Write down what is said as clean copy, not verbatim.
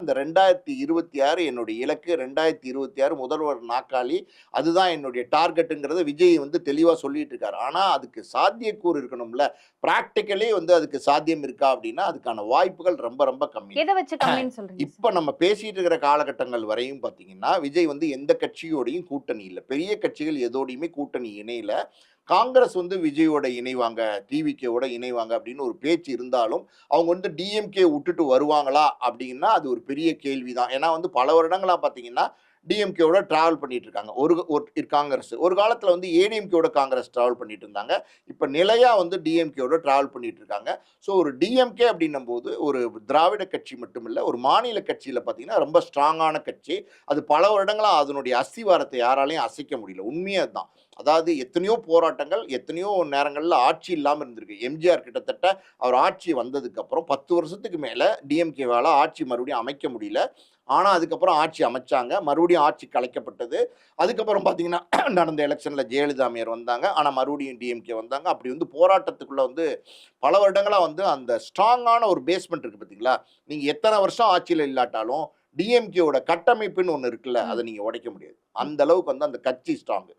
இந்த 2026 என்னுடைய இலக்கு, 2026 முதல்வர் நாற்காலி, அதுதான் என்னுடைய டார்கெட்டுங்கிறத விஜய் வந்து தெளிவா சொல்லிட்டு இருக்காரு. ஆனா அதுக்கு சாத்தியக்கூறு இருக்கணும்ல. பிராக்டிகலி வந்து அதுக்கு சாத்தியம் இருக்கா அப்படின்னா, அதுக்கான வாய்ப்புகள் ரொம்ப ரொம்ப கம்மி. எத வச்சு கம்மின்னு சொல்றீங்க சார்? இப்ப நம்ம பேசிட்டு இருக்கிற காலகட்டங்கள் வரையும் பார்த்தீங்கன்னா, விஜய் வந்து எந்த கட்சியோடையும் கூட்டணி இல்ல. பெரிய கட்சிகள் எதோடையுமே கூட்டணி இணையல. காங்கிரஸ் வந்து விஜயோட இணைவாங்க, டிவிகேவோட இணைவாங்க அப்படின்னு ஒரு பேச்சு இருந்தாலும், அவங்க வந்து டிஎம்கே உட்டுட்டு வருவாங்களா? அப்படின்னா, அது ஒரு பெரிய கேள்வி தான். ஏன்னா வந்து பல வருடங்களா பார்த்தீங்கன்னா, டிஎம்கேவோட டிராவல் பண்ணிட்டு இருக்காங்க. காங்கிரஸ். ஒரு காலத்துல வந்து ஏடிஎம்கேவோட காங்கிரஸ் டிராவல் பண்ணிட்டு இருந்தாங்க. இப்ப நிலையா வந்து டிஎம்கேவோட டிராவல் பண்ணிட்டு இருக்காங்க. ஸோ ஒரு டிஎம்கே அப்படின்னும்போது, ஒரு திராவிட கட்சி மட்டுமில்ல, ஒரு மாநில கட்சியில பார்த்தீங்கன்னா, ரொம்ப ஸ்ட்ராங்கான கட்சி. அது பல வருடங்களா அதனுடைய அஸ்திவாரத்தை யாராலயும் அசைக்க முடியல. உண்மையே அதுதான். அதாவது எத்தனையோ போராட்டங்கள், எத்தனையோ நேரங்கள்ல ஆட்சி இல்லாம இருந்திருக்கு. எம்ஜிஆர் கிட்டத்தட்ட அவர் ஆட்சி வந்ததுக்கு அப்புறம் 10 வருஷத்துக்கு மேல டிஎம்கேவால ஆட்சி மறுபடியும் அமைக்க முடியல. ஆனா, அதுக்கப்புறம் ஆட்சி அமைச்சாங்க. மறுபடியும் ஆட்சி கலைக்கப்பட்டது. அதுக்கப்புறம் பார்த்தீங்கன்னா, நடந்த எலக்ஷன்ல ஜெயலலிதா அம்மையார் வந்தாங்க. ஆனா, மறுபடியும் டிஎம்கே வந்தாங்க. அப்படி வந்து போராட்டத்துக்குள்ள வந்து பல வருடங்களா வந்து அந்த ஸ்ட்ராங்கான ஒரு பேஸ்மெண்ட் இருக்கு பார்த்தீங்களா? நீங்க எத்தன வருஷம் ஆட்சியில இல்லாட்டாலும், டிஎம்கேவோட கட்டமைப்புன்னு ஒண்ணு இருக்குல்ல, ம். அத நீங்க உடைக்க முடியாது. ம். அந்த அளவுக்கு வந்து அந்த கட்சி ஸ்ட்ராங்.